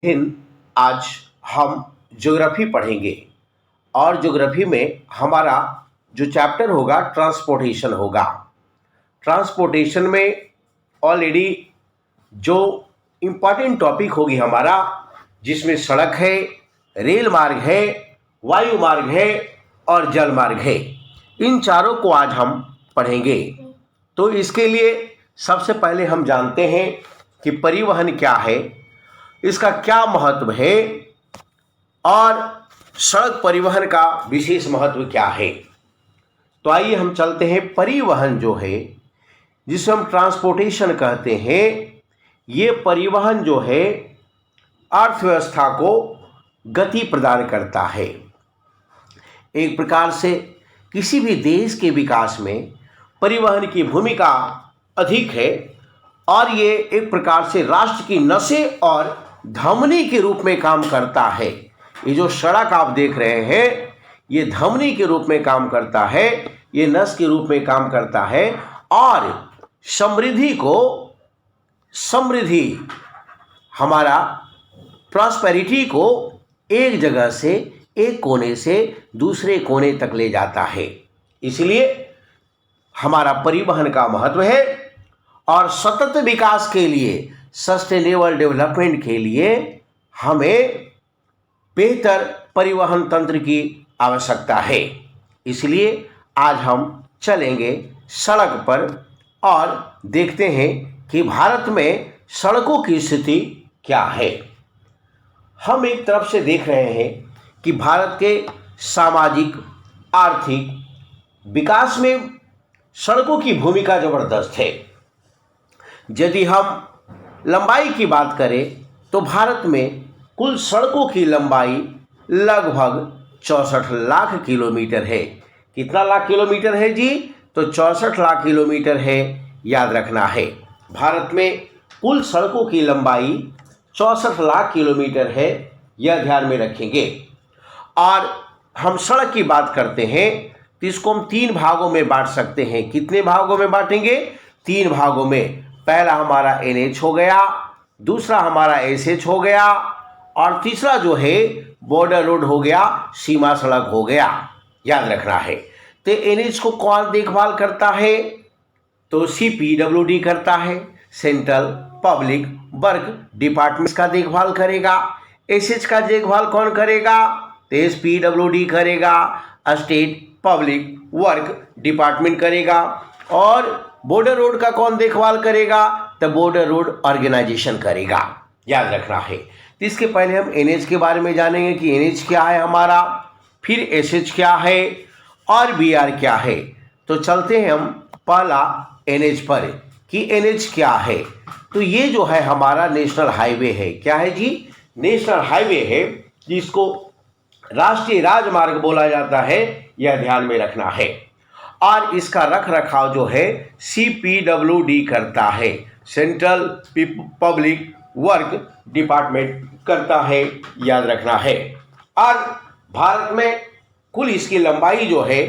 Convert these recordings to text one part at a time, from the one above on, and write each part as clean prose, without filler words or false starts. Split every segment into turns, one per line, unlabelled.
दिन आज हम ज्योग्राफी पढ़ेंगे और ज्योग्राफी में हमारा जो चैप्टर होगा ट्रांसपोर्टेशन होगा। ट्रांसपोर्टेशन में ऑलरेडी जो इम्पॉर्टेंट टॉपिक होगी हमारा, जिसमें सड़क है, रेल मार्ग है, वायु मार्ग है और जल मार्ग है। इन चारों को आज हम पढ़ेंगे। तो इसके लिए सबसे पहले हम जानते हैं कि परिवहन क्या है, इसका क्या महत्व है और सड़क परिवहन का विशेष महत्व क्या है। तो आइए हम चलते हैं। परिवहन जो है, जिसे हम ट्रांसपोर्टेशन कहते हैं, ये परिवहन जो है अर्थव्यवस्था को गति प्रदान करता है। एक प्रकार से किसी भी देश के विकास में परिवहन की भूमिका अधिक है और ये एक प्रकार से राष्ट्र की नसें और धमनी के रूप में काम करता है। ये जो सड़क आप देख रहे हैं, ये धमनी के रूप में काम करता है, ये नस के रूप में काम करता है और समृद्धि हमारा प्रॉस्पेरिटी को एक जगह से, एक कोने से दूसरे कोने तक ले जाता है। इसलिए हमारा परिवहन का महत्व है और सतत विकास के लिए, सस्टेनेबल डेवलपमेंट के लिए हमें बेहतर परिवहन तंत्र की आवश्यकता है। इसलिए आज हम चलेंगे सड़क पर और देखते हैं कि भारत में सड़कों की स्थिति क्या है। हम एक तरफ से देख रहे हैं कि भारत के सामाजिक आर्थिक विकास में सड़कों की भूमिका ज़बरदस्त है। यदि हम लंबाई की बात करें तो भारत में कुल सड़कों की लंबाई लगभग 64 लाख किलोमीटर है। कितना लाख किलोमीटर है जी? तो 64 लाख किलोमीटर है, याद रखना है। भारत में कुल सड़कों की लंबाई 64 लाख किलोमीटर है, यह ध्यान में रखेंगे। और हम सड़क की बात करते हैं तो इसको हम 3 भागों में बांट सकते हैं। कितने भागों में बांटेंगे? 3 भागों में। पहला हमारा NH हो गया, दूसरा हमारा SH हो गया और तीसरा जो है बॉर्डर रोड हो गया, सीमा सड़क हो गया, याद रखना है। तो NH को कौन देखभाल करता है? तो CPWD करता है, सेंट्रल पब्लिक वर्क डिपार्टमेंट का देखभाल करेगा। SH का देखभाल कौन करेगा? तो SPWD करेगा, स्टेट पब्लिक वर्क डिपार्टमेंट करेगा। और बॉर्डर रोड का कौन देखभाल करेगा? तो बॉर्डर रोड ऑर्गेनाइजेशन करेगा, याद रखना है। तो इसके पहले हम NH के बारे में जानेंगे कि NH क्या है हमारा, फिर SH क्या है और BR क्या है। तो चलते हैं हम पहला NH पर कि NH क्या है। तो ये जो है हमारा नेशनल हाईवे है। क्या है जी? नेशनल हाईवे है, जिसको राष्ट्रीय राजमार्ग बोला जाता है, यह ध्यान में रखना है। और इसका रख रखाव जो है CPWD करता है, सेंट्रल पब्लिक वर्क डिपार्टमेंट करता है, याद रखना है। और भारत में कुल इसकी लंबाई जो है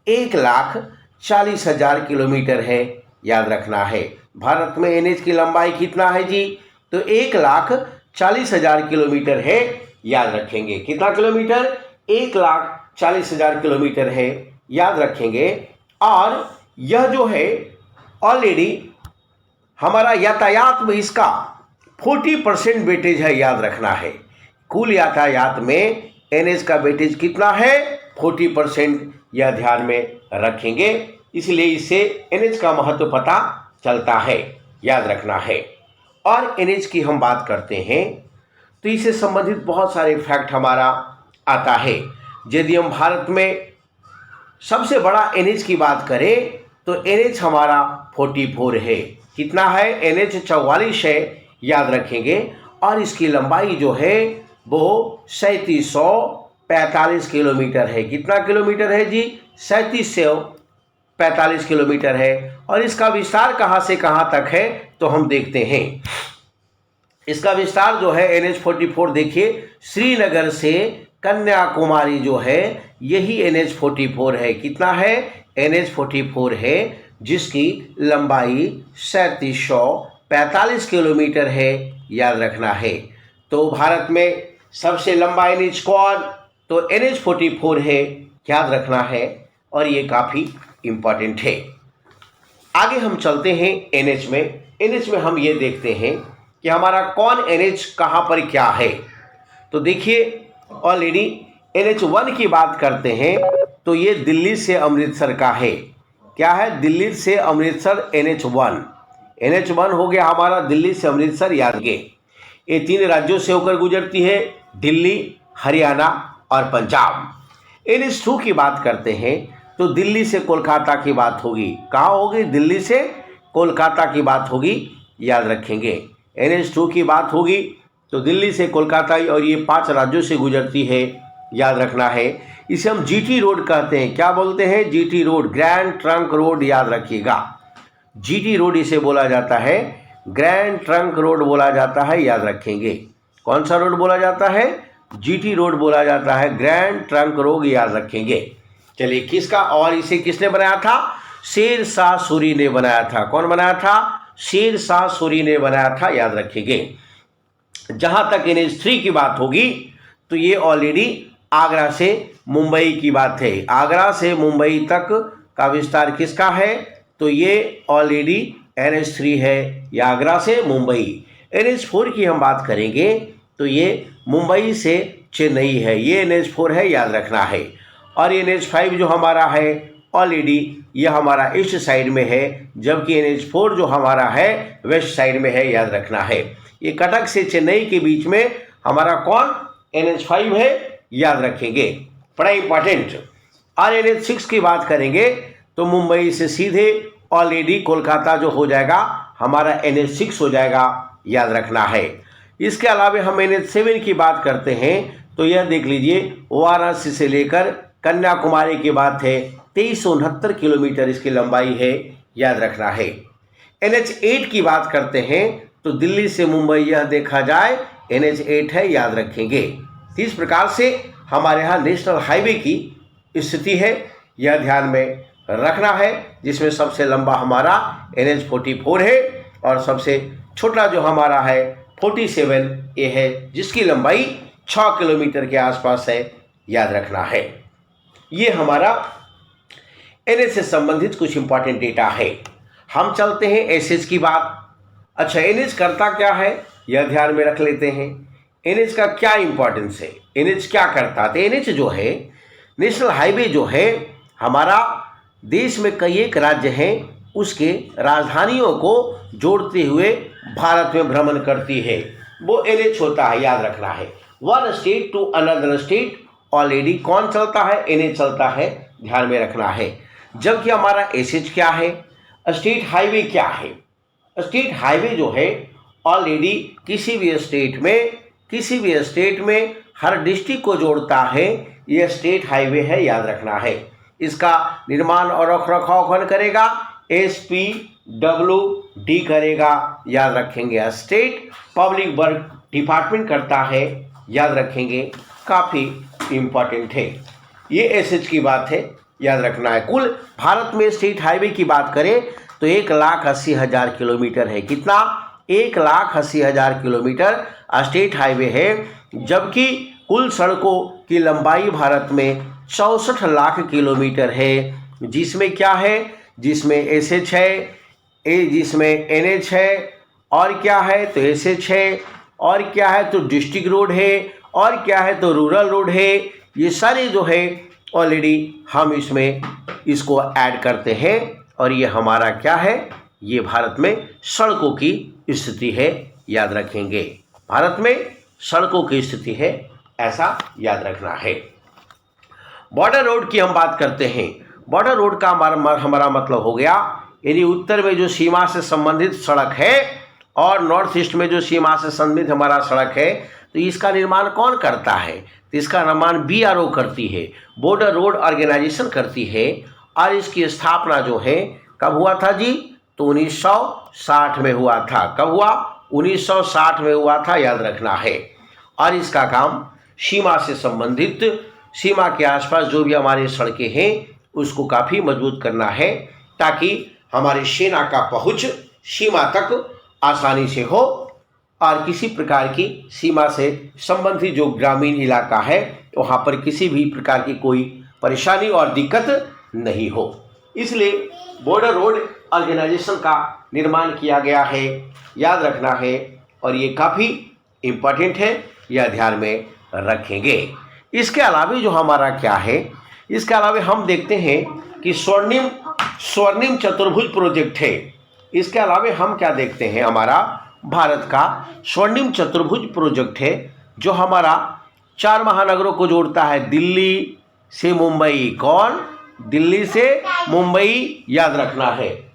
1,40,000 किलोमीटर है, याद रखना है। भारत में NH की लंबाई कितना है जी? तो 1,40,000 किलोमीटर है, याद रखेंगे। कितना किलोमीटर? 1,40,000 किलोमीटर है, याद रखेंगे। और यह जो है ऑलरेडी हमारा यातायात में इसका 40% वेटेज है, याद रखना है। कुल यातायात में NH का वेटेज कितना है? 40%, यह ध्यान में रखेंगे। इसलिए इससे NH का महत्व पता चलता है, याद रखना है। और NH की हम बात करते हैं तो इससे संबंधित बहुत सारे फैक्ट हमारा आता है। यदि हम भारत में सबसे बड़ा NH की बात करें तो NH हमारा 44 है। कितना है? NH 44 है, याद रखेंगे। और इसकी लंबाई जो है वो 3745 किलोमीटर है। कितना किलोमीटर है जी? 3745 किलोमीटर है। और इसका विस्तार कहाँ से कहाँ तक है तो हम देखते हैं। इसका विस्तार जो है NH 44, देखिए, श्रीनगर से कन्याकुमारी जो है यही NH 44 है। कितना है? NH 44 है, जिसकी लंबाई 3745 किलोमीटर है, याद रखना है। तो भारत में सबसे लंबा NH कौन? तो NH44 है, याद रखना है, और ये काफ़ी इम्पॉर्टेंट है। आगे हम चलते हैं NH में। NH में हम ये देखते हैं कि हमारा कौन NH कहाँ पर क्या है। तो देखिए, ऑलरेडी NH1 की बात करते हैं तो ये दिल्ली से अमृतसर का है। क्या है? दिल्ली से अमृतसर NH1। NH1 हो गया हमारा दिल्ली से अमृतसर, याद रखिए। ये 3 राज्यों से होकर गुजरती है, दिल्ली, हरियाणा और पंजाब। NH2 की बात करते हैं तो दिल्ली से कोलकाता की बात होगी। कहाँ होगी? दिल्ली से कोलकाता की बात होगी, याद रखेंगे। NH2 की बात होगी तो दिल्ली से कोलकाता, और ये 5 राज्यों से गुजरती है, याद रखना है। इसे हम GT रोड कहते हैं। क्या बोलते हैं? GT road, grand trunk road, याद रखिएगा। GT रोड इसे बोला जाता है, ग्रैंड ट्रंक रोड बोला जाता है, याद रखेंगे। कौन सा रोड बोला जाता है? GT रोड बोला जाता है, ग्रैंड ट्रंक रोड, याद रखेंगे। चलिए, किसका, और इसे किसने बनाया था? शेर शाह सूरी ने बनाया था। कौन बनाया था? शेर शाह सूरी ने बनाया था, याद रखेंगे। जहाँ तक NH3 की बात होगी तो ये ऑलरेडी आगरा से मुंबई की बात है। आगरा से मुंबई तक का विस्तार किसका है? तो ये ऑलरेडी NH3 है, ये आगरा से मुंबई। NH4 की हम बात करेंगे तो ये मुंबई से चेन्नई है, ये NH4 है, याद रखना है। और ये NH5 जो हमारा है ऑलरेडी ये हमारा ईस्ट साइड में है, जबकि NH4 जो हमारा है वेस्ट साइड में है, याद रखना है। ये कटक से चेन्नई के बीच में हमारा कौन? NH5 है, याद रखेंगे, बड़ा इंपॉर्टेंट। और NH6 की बात करेंगे तो मुंबई से सीधे ऑलरेडी कोलकाता जो हो जाएगा हमारा NH6 हो जाएगा, याद रखना है। इसके अलावा हम NH7 की बात करते हैं तो यह देख लीजिए, वाराणसी से लेकर कन्याकुमारी की बात है, 2369 किलोमीटर इसकी लंबाई है, याद रखना है। NH8 की बात करते हैं तो दिल्ली से मुंबई यह देखा जाए NH8 है, याद रखेंगे। इस प्रकार से हमारे यहाँ नेशनल हाईवे की स्थिति है, यह ध्यान में रखना है, जिसमें सबसे लंबा हमारा NH44 है और सबसे छोटा जो हमारा है 47A है, जिसकी लंबाई 6 किलोमीटर के आसपास है, याद रखना है। ये हमारा NH से संबंधित कुछ इंपॉर्टेंट डेटा है। हम चलते हैं SH की बात। अच्छा, NH करता क्या है यह ध्यान में रख लेते हैं। NH का क्या इंपॉर्टेंस है? NH क्या करता है? तो NH जो है नेशनल हाईवे जो है हमारा देश में कई एक राज्य हैं उसके राजधानियों को जोड़ते हुए भारत में भ्रमण करती है, वो NH होता है, याद रखना है। One state to another state already कौन चलता है? NH चलता है, ध्यान में रखना है। जबकि हमारा SH क्या है? स्टेट हाईवे क्या है? स्टेट हाईवे जो है ऑलरेडी किसी भी स्टेट में हर डिस्ट्रिक्ट को जोड़ता है, यह स्टेट हाईवे है, याद रखना है। इसका निर्माण और रखरखाव कौन करेगा? SPWD करेगा, याद रखेंगे। स्टेट पब्लिक वर्क डिपार्टमेंट करता है, याद रखेंगे, काफ़ी इम्पॉर्टेंट है। ये SH की बात है, याद रखना है। कुल भारत में स्टेट हाईवे की बात करें तो 1,80,000 किलोमीटर है। कितना? 1,80,000 किलोमीटर स्टेट हाईवे है, जबकि कुल सड़कों की लंबाई भारत में 64 लाख किलोमीटर है, जिसमें क्या है? जिसमें SH है, जिसमें NH है, और क्या है? तो SH है, और क्या है? तो डिस्ट्रिक्ट रोड है, और क्या है? तो रूरल रोड है। ये सारे जो है ऑलरेडी हम इसमें इसको ऐड करते हैं, और ये हमारा क्या है? ये भारत में सड़कों की स्थिति है, याद रखेंगे। भारत में सड़कों की स्थिति है, ऐसा याद रखना है। बॉर्डर रोड की हम बात करते हैं। बॉर्डर रोड का हमारा मतलब हो गया यानी उत्तर में जो सीमा से संबंधित सड़क है और नॉर्थ ईस्ट में जो सीमा से संबंधित हमारा सड़क है, तो इसका निर्माण कौन करता है? तो इसका निर्माण BRO करती है, बॉर्डर रोड ऑर्गेनाइजेशन करती है। और इसकी स्थापना जो है कब हुआ था जी? तो 1960 में हुआ था। कब हुआ? 1960 में हुआ था, याद रखना है। और इसका काम सीमा से संबंधित, सीमा के आसपास जो भी हमारी सड़कें हैं उसको काफ़ी मजबूत करना है, ताकि हमारी सेना का पहुंच सीमा तक आसानी से हो, और किसी प्रकार की सीमा से संबंधित जो ग्रामीण इलाका है वहाँ पर किसी भी प्रकार की कोई परेशानी और दिक्कत नहीं हो, इसलिए बॉर्डर रोड ऑर्गेनाइजेशन का निर्माण किया गया है, याद रखना है। और ये काफ़ी इम्पोर्टेंट है, यह ध्यान में रखेंगे। इसके अलावा जो हमारा क्या है, इसके अलावा हम देखते हैं कि स्वर्णिम चतुर्भुज प्रोजेक्ट है। इसके अलावा हम क्या देखते हैं, हमारा भारत का स्वर्णिम चतुर्भुज प्रोजेक्ट है जो हमारा 4 महानगरों को जोड़ता है। दिल्ली से मुंबई, कौन? दिल्ली से मुंबई, याद रखना है,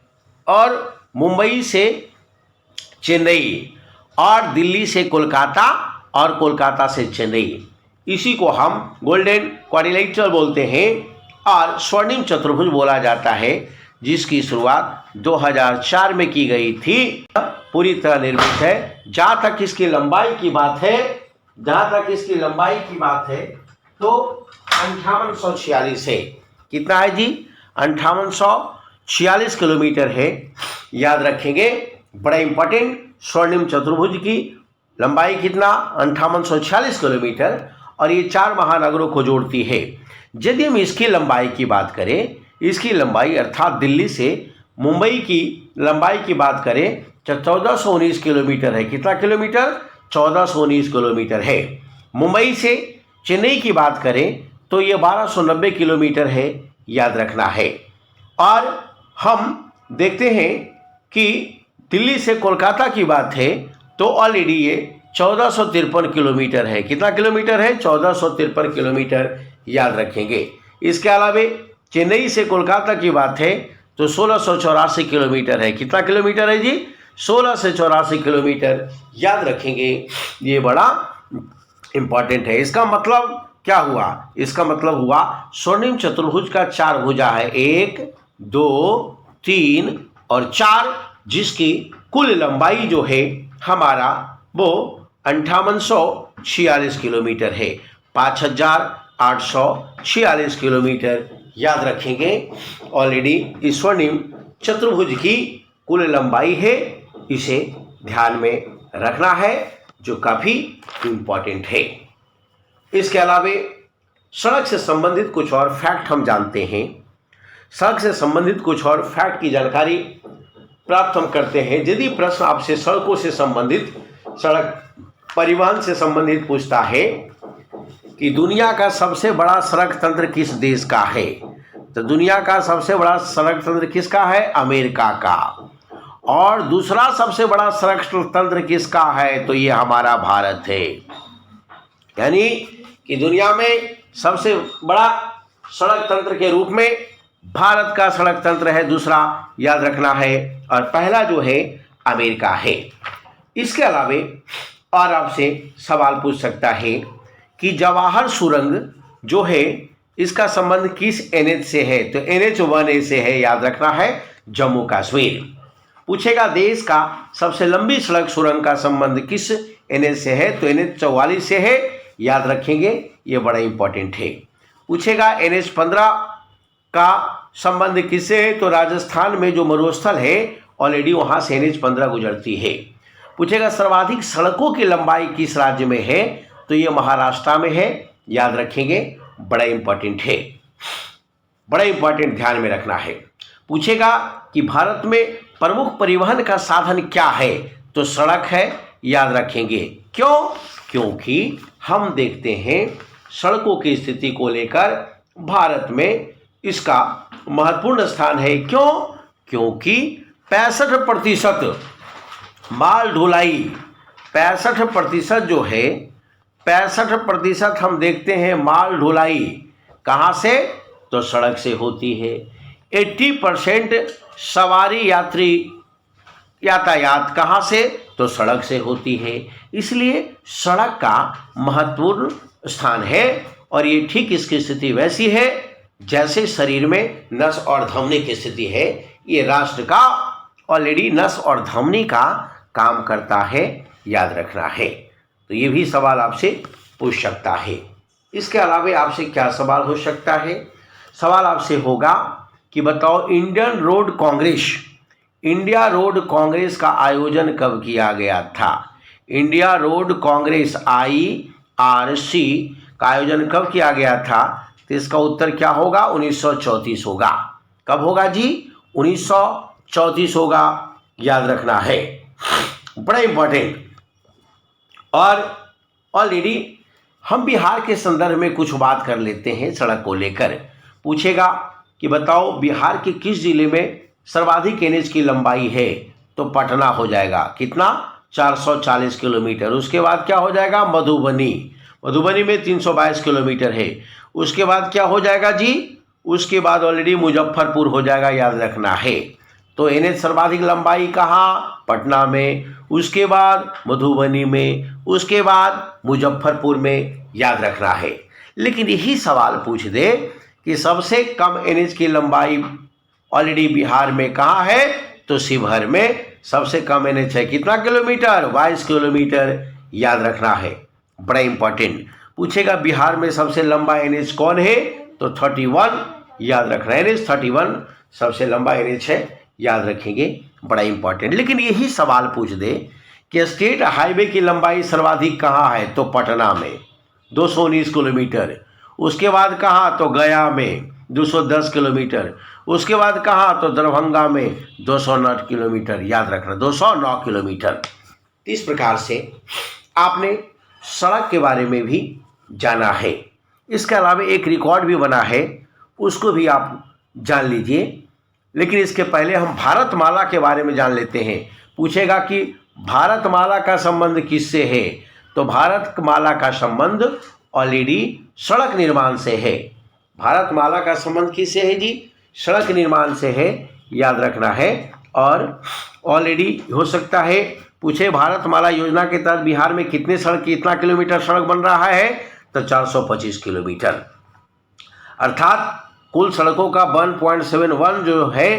और मुंबई से चेन्नई, और दिल्ली से कोलकाता, और कोलकाता से चेन्नई। इसी को हम गोल्डन क्वाड्रिलेटरल बोलते हैं और स्वर्णिम चतुर्भुज बोला जाता है, जिसकी शुरुआत 2004 में की गई थी। पूरी तरह निर्मित है। जहाँ तक इसकी लंबाई की बात है, तो 5846 है। कितना है जी? 5846 किलोमीटर है, याद रखेंगे। बड़ा इंपॉर्टेंट, स्वर्णिम चतुर्भुज की लंबाई कितना? 5846 किलोमीटर, और ये 4 महानगरों को जोड़ती है। यदि हम इसकी लंबाई की बात करें, इसकी लंबाई अर्थात दिल्ली से मुंबई की लंबाई की बात करें तो 1419 किलोमीटर है। कितना किलोमीटर? 1419 किलोमीटर है। मुंबई से चेन्नई की बात करें तो ये 1290 किलोमीटर है, याद रखना है। और हम देखते हैं कि दिल्ली से कोलकाता की बात है तो ऑलरेडी ये 1453 किलोमीटर है। कितना किलोमीटर है? 1453 किलोमीटर, याद रखेंगे। इसके अलावा चेन्नई से कोलकाता की बात है तो 1684 किलोमीटर है। कितना किलोमीटर है जी? 1684 किलोमीटर, याद रखेंगे। ये बड़ा इंपॉर्टेंट है। इसका मतलब क्या हुआ? इसका मतलब हुआ स्वर्णिम चतुर्भुज का 4 भुजा है, 1, 2, 3 और 4, जिसकी कुल लंबाई जो है हमारा वो 5846 किलोमीटर है। 5846 किलोमीटर, याद रखेंगे। ऑलरेडी इस स्वर्णिम चतुर्भुज की कुल लंबाई है, इसे ध्यान में रखना है, जो काफ़ी इम्पॉर्टेंट है। इसके अलावा सड़क से संबंधित कुछ और फैक्ट हम जानते हैं। सड़क से संबंधित कुछ और फैक्ट की जानकारी प्राप्त हम करते हैं। यदि प्रश्न आपसे सड़कों से संबंधित, सड़क परिवहन से संबंधित पूछता है कि दुनिया का सबसे बड़ा सड़क तंत्र किस देश का है, तो दुनिया का सबसे बड़ा सड़क तंत्र किसका है? अमेरिका का। और दूसरा सबसे बड़ा सड़क तंत्र किसका है? तो ये हमारा भारत है। यानी कि दुनिया में सबसे बड़ा सड़क तंत्र के रूप में भारत का सड़क तंत्र है, दूसरा, याद रखना है, और पहला जो है अमेरिका है। इसके अलावा और आपसे सवाल पूछ सकता है कि जवाहर सुरंग जो है इसका संबंध किस NH से है, तो NH 1A से है, याद रखना है, जम्मू कश्मीर। पूछेगा देश का सबसे लंबी सड़क सुरंग का संबंध किस NH से है, तो NH 44 से है, याद रखेंगे, ये बड़ा इंपॉर्टेंट है। पूछेगा NH 15 का संबंध किससे है, तो राजस्थान में जो मरुस्थल है ऑलरेडी वहाँ से NH 15 गुजरती है। पूछेगा सर्वाधिक सड़कों की लंबाई किस राज्य में है, तो ये महाराष्ट्र में है, याद रखेंगे, बड़ा इंपॉर्टेंट है, बड़ा इंपॉर्टेंट, ध्यान में रखना है। पूछेगा कि भारत में प्रमुख परिवहन का साधन क्या है, तो सड़क है, याद रखेंगे। क्यों? क्योंकि हम देखते हैं सड़कों की स्थिति को लेकर भारत में इसका महत्वपूर्ण स्थान है। क्यों? क्योंकि 65% माल ढुलाई, 65% जो है, 65% हम देखते हैं माल ढुलाई कहाँ से, तो सड़क से होती है। 80% सवारी यात्री यातायात कहाँ से, तो सड़क से होती है। इसलिए सड़क का महत्वपूर्ण स्थान है, और ये ठीक इसकी स्थिति वैसी है जैसे शरीर में नस और धमनी की स्थिति है। ये राष्ट्र का ऑलरेडी नस और धमनी का काम करता है, याद रखना है। तो ये भी सवाल आपसे पूछ सकता है। इसके अलावा आपसे क्या सवाल हो सकता है? सवाल आपसे होगा कि बताओ इंडिया रोड कांग्रेस का आयोजन कब किया गया था। इंडिया रोड कांग्रेस IRC का आयोजन कब किया गया था? तो इसका उत्तर क्या होगा? 1934 होगा। कब होगा जी? 1934 होगा, याद रखना है, बड़ा इंपॉर्टेंट। और ऑलरेडी हम बिहार के संदर्भ में कुछ बात कर लेते हैं सड़क को लेकर। पूछेगा कि बताओ बिहार के किस जिले में सर्वाधिक एनएच की लंबाई है? तो पटना हो जाएगा। कितना? 440 किलोमीटर। उसके बाद क्या हो जाएगा? मधुबनी। मधुबनी में 322 किलोमीटर है। उसके बाद क्या हो जाएगा जी? उसके बाद ऑलरेडी मुजफ्फरपुर हो जाएगा, याद रखना है। तो एनएच सर्वाधिक लंबाई कहाँ? पटना में। उसके बाद मधुबनी में, उसके बाद मुजफ्फरपुर में, याद रखना है। लेकिन यही सवाल पूछ दे कि सबसे कम एनएच की लंबाई ऑलरेडी बिहार में कहाँ है? तो शिवहर में सबसे कम एनएच है। कितना किलोमीटर? 22 किलोमीटर, याद रखना है, बड़ा इंपॉर्टेंट। पूछेगा बिहार में सबसे लंबा एनएच कौन है? तो 31, याद रखना है। एनएच 31 सबसे लंबा एनएच है, याद रखेंगे, बड़ा इंपॉर्टेंट। लेकिन यही सवाल पूछ दे कि स्टेट हाईवे की लंबाई सर्वाधिक कहाँ है? तो पटना में 219 किलोमीटर। उसके बाद कहाँ? तो गया में 210 किलोमीटर। उसके बाद कहाँ? तो दरभंगा में 209 किलोमीटर, याद रखना, 209 किलोमीटर। इस प्रकार से आपने सड़क के बारे में भी जाना है। इसके अलावा एक रिकॉर्ड भी बना है, उसको भी आप जान लीजिए। लेकिन इसके पहले हम भारतमाला के बारे में जान लेते हैं। पूछेगा कि भारतमाला का संबंध किससे है? तो भारतमाला का संबंध ऑलरेडी सड़क निर्माण से है। भारतमाला का संबंध किससे है जी? सड़क निर्माण से है, याद रखना है। और ऑलरेडी हो सकता है पूछे भारतमाला योजना के तहत बिहार में कितना किलोमीटर सड़क बन रहा है? तो 425 किलोमीटर। अर्थात कुल सड़कों का 1.71 जो है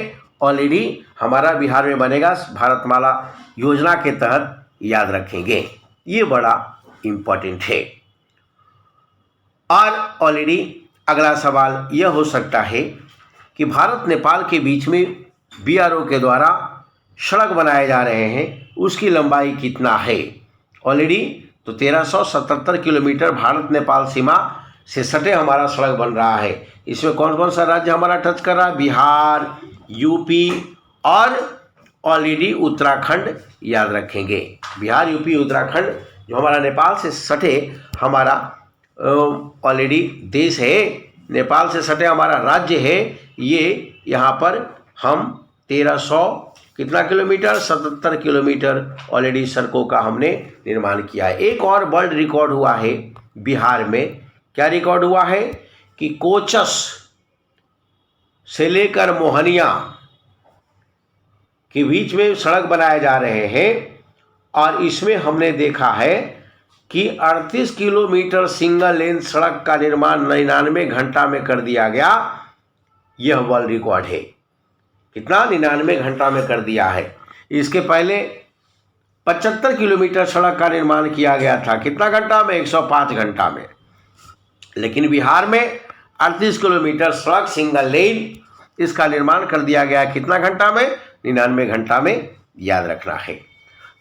ऑलरेडी हमारा बिहार में बनेगा भारतमाला योजना के तहत, याद रखेंगे, ये बड़ा इंपॉर्टेंट है। और ऑलरेडी अगला सवाल यह हो सकता है कि भारत नेपाल के बीच में BRO के द्वारा सड़क बनाए जा रहे हैं, उसकी लंबाई कितना है? ऑलरेडी तो 1377 किलोमीटर भारत नेपाल सीमा से सटे हमारा सड़क बन रहा है। इसमें कौन कौन सा राज्य हमारा टच कर रहा है? बिहार, UP और ऑलरेडी उत्तराखंड, याद रखेंगे। बिहार, UP, उत्तराखंड जो हमारा नेपाल से सटे हमारा ऑलरेडी देश है, नेपाल से सटे हमारा राज्य है। ये यहाँ पर हम 1300 कितना किलोमीटर? 77 किलोमीटर ऑलरेडी सड़कों का हमने निर्माण किया है। एक और वर्ल्ड रिकॉर्ड हुआ है बिहार में। क्या रिकॉर्ड हुआ है? कि कोचस से लेकर मोहनिया के बीच में सड़क बनाए जा रहे हैं और इसमें हमने देखा है कि 38 किलोमीटर सिंगल लेन सड़क का निर्माण 99 घंटा में कर दिया गया। यह वर्ल्ड रिकॉर्ड है। कितना? 99 घंटा में कर दिया है। इसके पहले 75 किलोमीटर सड़क का निर्माण किया गया था। कितना घंटा में? 105 घंटा में। लेकिन बिहार में 38 किलोमीटर सड़क सिंगल लेन, इसका निर्माण कर दिया गया। कितना घंटा में? 99 घंटा में, याद रखना है।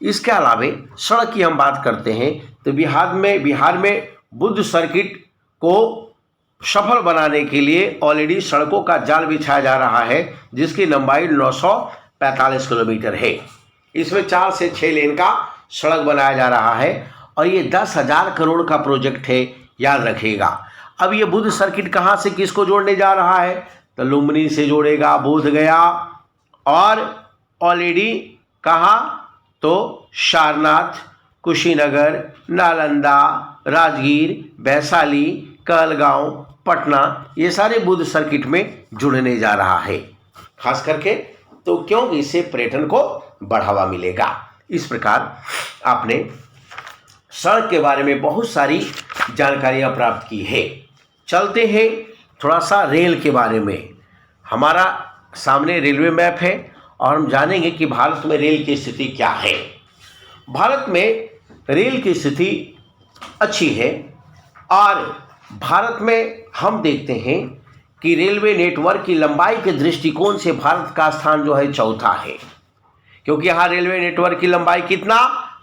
इसके अलावा सड़क की हम बात करते हैं तो बिहार में बुद्ध सर्किट को सफल बनाने के लिए ऑलरेडी सड़कों का जाल बिछाया जा रहा है, जिसकी लंबाई 945 किलोमीटर है। इसमें 4 से 6 लेन का सड़क बनाया जा रहा है और ये 10,000 करोड़ का प्रोजेक्ट है, याद रखिएगा। अब ये बुद्ध सर्किट कहाँ से किसको जोड़ने जा रहा है? तो लुम्बिनी से जोड़ेगा, बोधगया और ऑलरेडी कहाँ? तो सारनाथ, कुशीनगर, नालंदा, राजगीर, वैशाली, कहलगांव, पटना, ये सारे बुद्ध सर्किट में जुड़ने जा रहा है। खास करके तो क्योंकि इससे पर्यटन को बढ़ावा मिलेगा। इस प्रकार आपने सड़क के बारे में बहुत सारी जानकारियां प्राप्त की है। चलते हैं थोड़ा सा रेल के बारे में। हमारा सामने रेलवे मैप है और हम जानेंगे कि भारत में रेल की स्थिति क्या है। भारत में रेल की स्थिति अच्छी है और भारत में हम देखते हैं कि रेलवे नेटवर्क की लंबाई के दृष्टिकोण से भारत का स्थान जो है चौथा है, क्योंकि यहाँ रेलवे नेटवर्क की लंबाई कितना?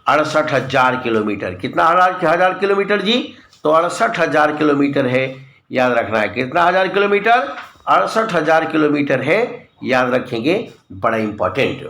68,000 किलोमीटर। कितना हजार किलोमीटर जी? तो 68,000 किलोमीटर है, याद रखना है। कितना हजार किलोमीटर? 68,000 किलोमीटर है, याद रखेंगे, बड़ा इंपॉर्टेंट।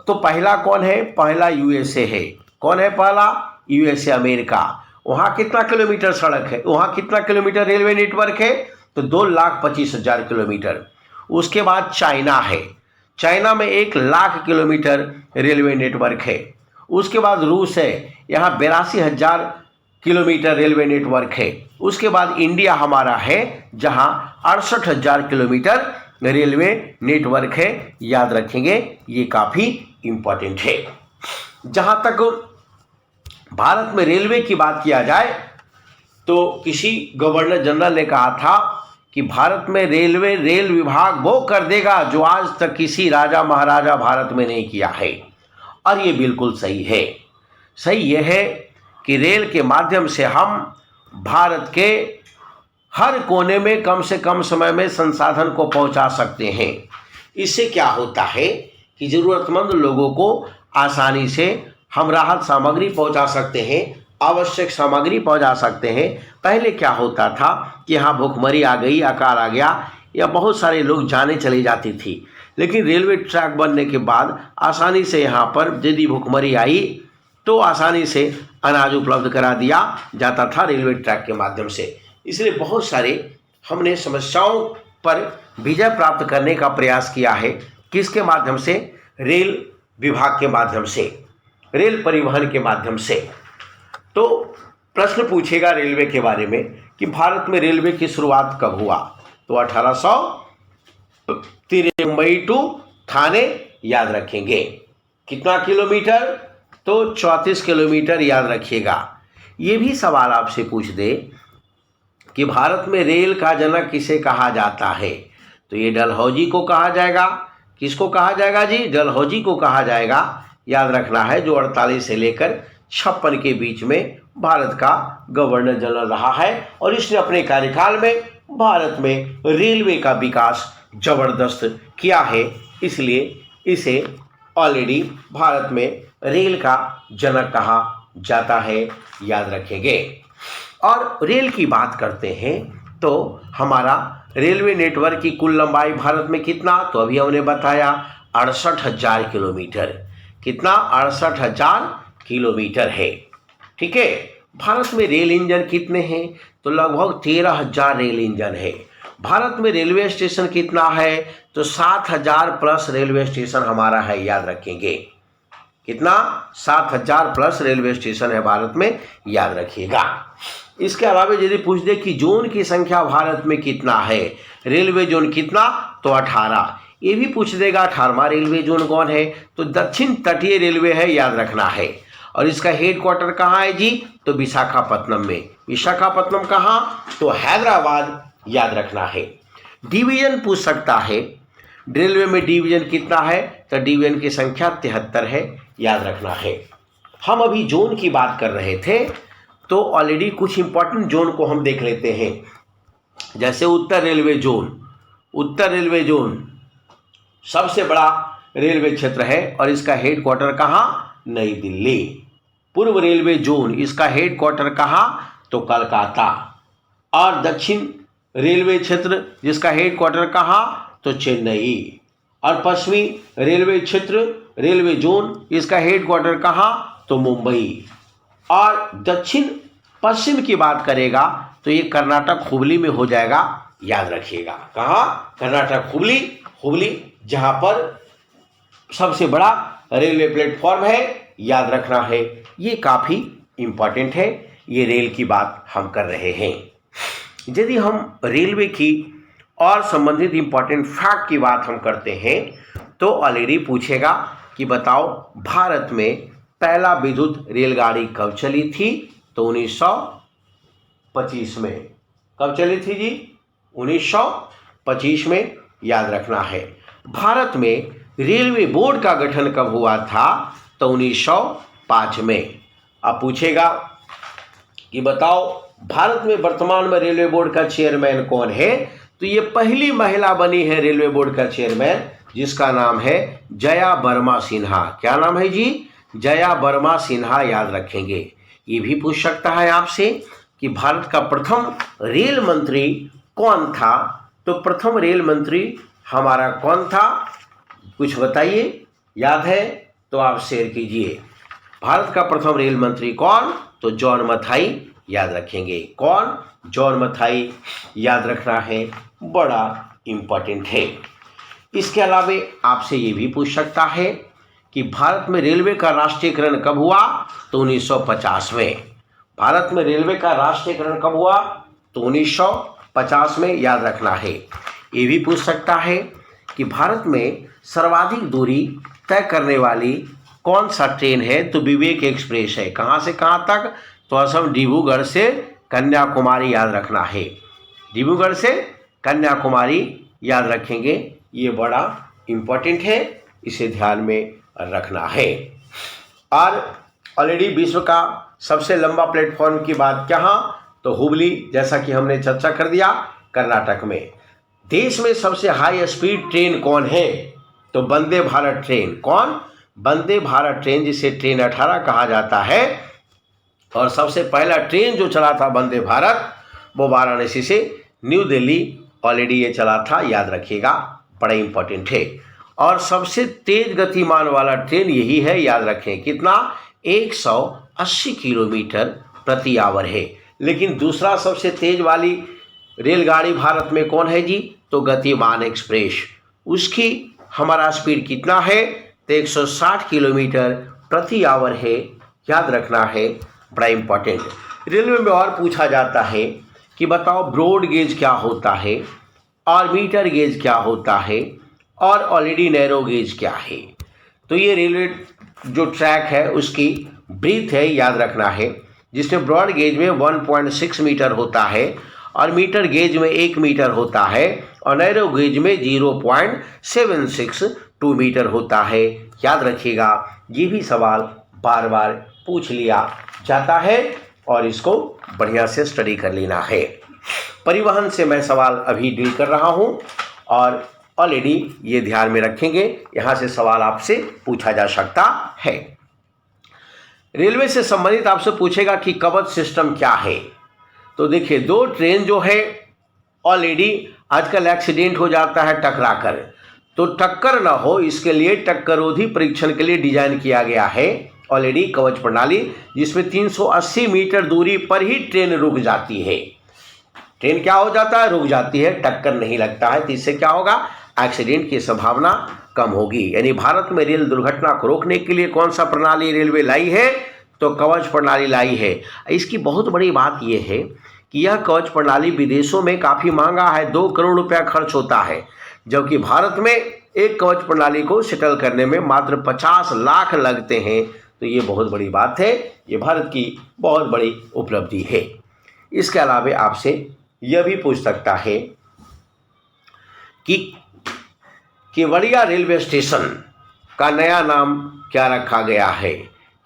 तो पहला कौन है? पहला यूएसए है। कौन है पहला? USA, America. वहाँ कितना किलोमीटर सड़क है? वहाँ कितना किलोमीटर रेलवे नेटवर्क है? तो 2,25,000 किलोमीटर। उसके बाद चाइना है। चाइना में 1,00,000 किलोमीटर रेलवे नेटवर्क है। उसके बाद रूस है, यहाँ 82,000 किलोमीटर रेलवे नेटवर्क है। उसके बाद इंडिया हमारा है, जहाँ 68,000 किलोमीटर रेलवे नेटवर्क है, याद रखेंगे, ये काफ़ी इम्पोर्टेंट है। जहाँ तक भारत में रेलवे की बात किया जाए तो किसी गवर्नर जनरल ने कहा था कि भारत में रेल विभाग वो कर देगा जो आज तक किसी राजा महाराजा भारत में नहीं किया है। और ये बिल्कुल सही है। सही यह है कि रेल के माध्यम से हम भारत के हर कोने में कम से कम समय में संसाधन को पहुंचा सकते हैं। इससे क्या होता है कि ज़रूरतमंद लोगों को आसानी से हम राहत सामग्री पहुंचा सकते हैं, आवश्यक सामग्री पहुंचा सकते हैं। पहले क्या होता था कि यहाँ भुखमरी आ गई, अकाल आ गया, या बहुत सारे लोग जाने चली जाती थी। लेकिन रेलवे ट्रैक बनने के बाद आसानी से यहाँ पर यदि भुखमरी आई तो आसानी से अनाज उपलब्ध करा दिया जाता था रेलवे ट्रैक के माध्यम से। इसलिए बहुत सारे हमने समस्याओं पर विजय प्राप्त करने का प्रयास किया है। किसके माध्यम से? रेल विभाग के माध्यम से, रेल परिवहन के माध्यम से। तो प्रश्न पूछेगा रेलवे के बारे में कि भारत में रेलवे की शुरुआत कब हुआ? तो 1893 मुंबई टू थाने, याद रखेंगे। कितना किलोमीटर? तो 34 किलोमीटर, याद रखिएगा। ये भी सवाल आपसे पूछ दे कि भारत में रेल का जनक किसे कहा जाता है? तो ये डलहौजी को कहा जाएगा। किसको कहा जाएगा जी? डलहौजी को कहा जाएगा, याद रखना है, जो 48 से लेकर 56 के बीच में भारत का गवर्नर जनरल रहा है। और इसने अपने कार्यकाल में भारत में रेलवे का विकास जबरदस्त किया है। इसलिए इसे ऑलरेडी भारत में रेल का जनक कहा जाता है, याद रखेंगे। और रेल की बात करते हैं तो हमारा रेलवे नेटवर्क की कुल लंबाई भारत में कितना? तो अभी हमने बताया 68,000 किलोमीटर। कितना? 68,000 किलोमीटर है। ठीक है। भारत में रेल इंजन कितने हैं? तो लगभग 13,000 रेल इंजन है। भारत में रेलवे स्टेशन कितना है? तो 7,000 प्लस रेलवे स्टेशन हमारा है, याद रखेंगे। कितना? 7,000 प्लस रेलवे स्टेशन है भारत में, याद रखिएगा। इसके अलावा यदि पूछ दे कि जोन की संख्या भारत में कितना है, रेलवे जोन कितना? तो 18। ये भी पूछ देगा 18वां रेलवे जोन कौन है? तो दक्षिण तटीय रेलवे है, याद रखना है। और इसका हेडक्वार्टर कहाँ है जी? तो विशाखापत्तनम में। विशाखापत्तनम कहाँ? तो हैदराबाद, याद रखना है। डिवीजन पूछ सकता है, रेलवे में डिवीजन कितना है? तो डिवीजन की संख्या 73 है, याद रखना है। हम अभी जोन की बात कर रहे थे तो ऑलरेडी कुछ इंपॉर्टेंट जोन को हम देख लेते हैं। जैसे उत्तर रेलवे जोन। उत्तर रेलवे जोन सबसे बड़ा रेलवे क्षेत्र है और इसका हेडक्वार्टर कहाँ? नई दिल्ली। पूर्व रेलवे जोन, इसका हेडक्वार्टर कहाँ? तो कलकत्ता। और दक्षिण रेलवे क्षेत्र जिसका हेडक्वार्टर कहाँ? तो चेन्नई। और पश्चिमी रेलवे क्षेत्र, रेलवे जोन, इसका हेडक्वार्टर कहाँ? तो मुंबई। और दक्षिण पश्चिम की बात करेगा तो ये कर्नाटक हुबली में हो जाएगा, याद रखिएगा। कहाँ? कर्नाटक हुबली। हुबली जहाँ पर सबसे बड़ा रेलवे प्लेटफॉर्म है, याद रखना है। ये काफ़ी इम्पॉर्टेंट है। ये रेल की बात हम कर रहे हैं। यदि हम रेलवे की और संबंधित इम्पॉर्टेंट फैक्ट की बात हम करते हैं तो ऑलरेडी पूछेगा कि बताओ भारत में पहला विद्युत रेलगाड़ी कब चली थी? तो 1925 में। कब चली थी जी? 1925 में, याद रखना है। भारत में रेलवे बोर्ड का गठन कब हुआ था? तो 1905 में। अब पूछेगा कि बताओ भारत में वर्तमान में रेलवे बोर्ड का चेयरमैन कौन है? तो ये पहली महिला बनी है रेलवे बोर्ड का चेयरमैन, जिसका नाम है जया वर्मा सिन्हा। क्या नाम है जी? जया वर्मा सिन्हा याद रखेंगे। ये भी पूछ सकता है आपसे कि भारत का प्रथम रेल मंत्री कौन था। तो प्रथम रेल मंत्री हमारा कौन था, कुछ बताइए, याद है तो आप शेयर कीजिए। भारत का प्रथम रेल मंत्री कौन, तो जॉन मथाई याद रखेंगे। कौन, जॉन मथाई याद रखना है, बड़ा इंपॉर्टेंट है। इसके अलावा आपसे ये भी पूछ सकता है कि भारत में रेलवे का राष्ट्रीयकरण कब हुआ, तो 1950 में। भारत में रेलवे का राष्ट्रीयकरण कब हुआ, तो 1950 में याद रखना है। ये भी पूछ सकता है कि भारत में सर्वाधिक दूरी तय करने वाली कौन सा ट्रेन है, तो विवेक एक्सप्रेस है। कहाँ से कहाँ तक, तो असम डिब्रूगढ़ से कन्याकुमारी याद रखना है। डिब्रूगढ़ से कन्याकुमारी याद रखेंगे, ये बड़ा इम्पोर्टेंट है, इसे ध्यान में रखना है। और ऑलरेडी विश्व का सबसे लंबा प्लेटफॉर्म की बात कहाँ, तो हुबली, जैसा कि हमने चर्चा कर दिया, कर्नाटक में। देश में सबसे हाई स्पीड ट्रेन कौन है, तो वंदे भारत ट्रेन। कौन, वंदे भारत ट्रेन, जिसे ट्रेन 18 कहा जाता है। और सबसे पहला ट्रेन जो चला था वंदे भारत, वो वाराणसी से न्यू दिल्ली ऑलरेडी ये चला था, याद रखिएगा, बड़ा इंपॉर्टेंट है। और सबसे तेज गतिमान वाला ट्रेन यही है, याद रखें, कितना, 180 किलोमीटर प्रति आवर है। लेकिन दूसरा सबसे तेज वाली रेलगाड़ी भारत में कौन है जी, तो गतिमान एक्सप्रेस। उसकी हमारा स्पीड कितना है, तो 160 किलोमीटर प्रति आवर है, याद रखना है, बड़ा इंपॉर्टेंट। रेलवे में और पूछा जाता है कि बताओ ब्रॉड गेज क्या होता है, और मीटर गेज क्या होता है, और ऑलरेडी नैरो गेज क्या है। तो ये रेलवे जो ट्रैक है उसकी ब्रीथ है, याद रखना है, जिसमें ब्रॉड गेज में 1.6 मीटर होता है, और मीटर गेज में 1 मीटर होता है, और नैरो गेज में 0.762 मीटर होता है, याद रखिएगा। ये भी सवाल बार बार पूछ लिया जाता है और इसको बढ़िया से स्टडी कर लेना है। परिवहन से मैं सवाल अभी डील कर रहा हूँ और ऑलरेडी ये ध्यान में रखेंगे, यहाँ से सवाल आपसे पूछा जा सकता है। रेलवे से संबंधित आपसे पूछेगा कि कवच सिस्टम क्या है। तो देखिए, दो ट्रेन जो है ऑलरेडी आजकल एक्सीडेंट हो जाता है टकराकर, तो टक्कर ना हो इसके लिए टक्करोधी परीक्षण के लिए डिजाइन किया गया है ऑलरेडी कवच प्रणाली, जिसमें 380 मीटर दूरी पर ही ट्रेन रुक जाती है। ट्रेन क्या हो जाता है, रुक जाती है, टक्कर नहीं लगता है, तो इससे क्या होगा, एक्सीडेंट की संभावना कम होगी। यानी भारत में रेल दुर्घटना को रोकने के लिए कौन सा प्रणाली रेलवे लाई है, तो कवच प्रणाली लाई है। इसकी बहुत बड़ी बात यह है कि यह कवच प्रणाली विदेशों में काफ़ी महंगा है, 2 करोड़ रुपया खर्च होता है, जबकि भारत में एक कवच प्रणाली को सेटल करने में मात्र 50 लाख लगते हैं। तो ये बहुत बड़ी बात है, ये भारत की बहुत बड़ी उपलब्धि है। इसके अलावा आपसे यह भी पूछ सकता है कि केवड़िया रेलवे स्टेशन का नया नाम क्या रखा गया है।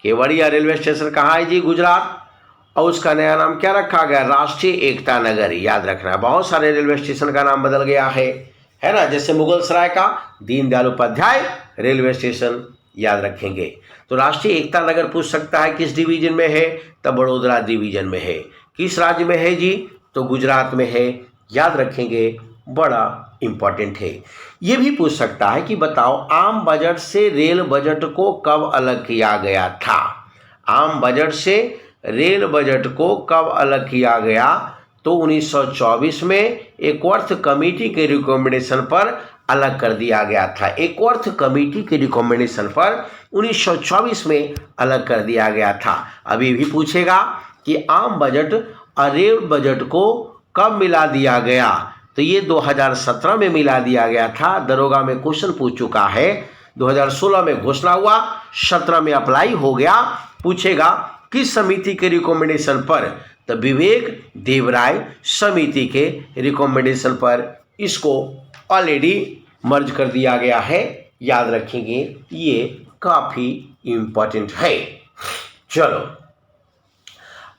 केवड़िया रेलवे स्टेशन कहाँ है जी, गुजरात, और उसका नया नाम क्या रखा गया, राष्ट्रीय एकता नगर, याद रखना। बहुत सारे रेलवे स्टेशन का नाम बदल गया है ना, जैसे मुगल सराय का दीनदयाल उपाध्याय रेलवे स्टेशन, याद रखेंगे। तो राष्ट्रीय एकता नगर पूछ सकता है किस डिवीजन में है, तो बड़ोदरा डिवीजन में है। किस राज्य में है जी, तो गुजरात में है, याद रखेंगे, बड़ा इंपॉर्टेंट है। ये भी पूछ सकता है कि बताओ आम बजट से रेल बजट को कब अलग किया गया था। आम बजट से रेल बजट को कब अलग किया गया, तो 1924 में एकवर्थ कमेटी के रिकमेंडेशन पर अलग कर दिया गया था। एकवर्थ कमेटी के रिकमेंडेशन पर 1924 में अलग कर दिया गया था। अभी भी पूछेगा कि आम बजट और रेल बजट को कब मिला दिया गया, तो ये 2017 में मिला दिया गया था। दरोगा में क्वेश्चन पूछ चुका है, 2016 में घोषणा हुआ, 17 में अप्लाई हो गया। पूछेगा किस समिति के रिकमेंडेशन पर, तो विवेक देवराय समिति के रिकमेंडेशन पर इसको ऑलरेडी मर्ज कर दिया गया है, याद रखेंगे, ये काफ़ी इम्पोर्टेंट है। चलो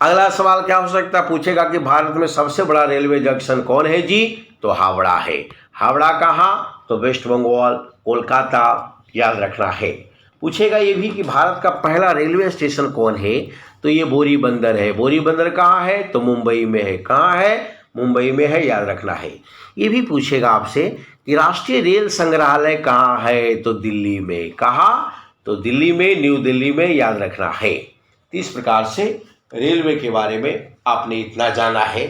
अगला सवाल क्या हो सकता है, पूछेगा कि भारत में सबसे बड़ा रेलवे जंक्शन कौन है जी, तो हावड़ा है। हावड़ा कहाँ, तो वेस्ट बंगाल, कोलकाता, याद रखना है। पूछेगा ये भी कि भारत का पहला रेलवे स्टेशन कौन है, तो ये बोरी बंदर है। बोरी बंदर कहाँ है, तो मुंबई में है। कहाँ है, मुंबई में है, याद रखना है। ये भी पूछेगा आपसे कि राष्ट्रीय रेल संग्रहालय कहाँ है, तो दिल्ली में। कहाँ, तो दिल्ली में, न्यू दिल्ली में, याद रखना है। इस प्रकार से रेलवे के बारे में आपने इतना जाना है।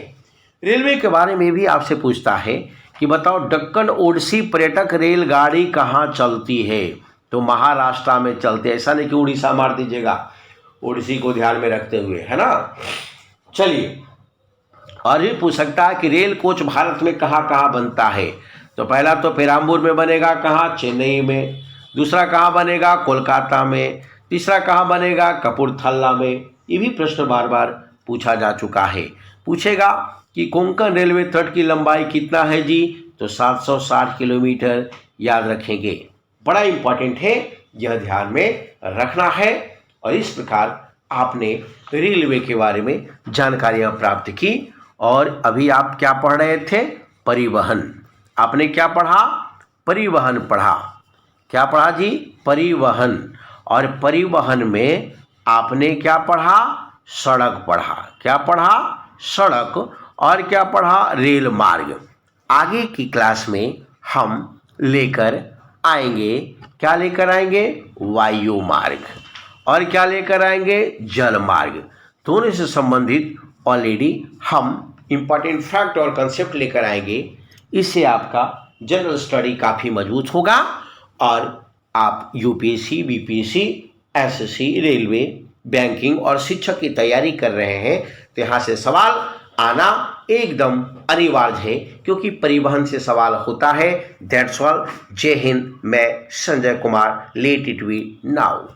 रेलवे के बारे में भी आपसे पूछता है कि बताओ दक्कन ओडिसी पर्यटक रेलगाड़ी कहाँ चलती है, तो महाराष्ट्र में चलते। ऐसा नहीं कि उड़ीसा मार दीजिएगा, ओडिसी को ध्यान में रखते हुए, है ना। चलिए, और भी पूछ सकता है कि रेल कोच भारत में कहाँ कहाँ बनता है, तो पहला तो पेराम्बूर में बनेगा, कहाँ, चेन्नई में। दूसरा कहाँ बनेगा, कोलकाता में। तीसरा कहाँ बनेगा, कपूरथला में। ये भी प्रश्न बार बार पूछा जा चुका है। पूछेगा कि कोंकण रेलवे तट की लंबाई कितना है जी, तो 760 किलोमीटर, याद रखेंगे। बड़ा इंपॉर्टेंट है, यह ध्यान में रखना है। और इस प्रकार आपने रेलवे के बारे में जानकारियां प्राप्त की। और अभी आप क्या पढ़ रहे थे, परिवहन। आपने क्या पढ़ा, परिवहन पढ़ा। क्या पढ़ा जी, परिवहन। और परिवहन में आपने क्या पढ़ा, सड़क पढ़ा। क्या पढ़ा, सड़क। और क्या पढ़ा, रेल मार्ग। आगे की क्लास में हम लेकर आएंगे, क्या लेकर आएंगे, वायु मार्ग। और क्या लेकर आएंगे, जल मार्ग। दोनों से संबंधित ऑलरेडी हम इंपॉर्टेंट फैक्ट और कंसेप्ट लेकर आएंगे। इससे आपका जनरल स्टडी काफ़ी मजबूत होगा और आप UPSC, BPSC, SSC, railway, banking और शिक्षक की तैयारी कर रहे हैं तो यहाँ से सवाल आना एकदम अनिवार्य है, क्योंकि परिवहन से सवाल होता है। That's all. जय हिंद। मैं Sanjay Kumar, let it be now.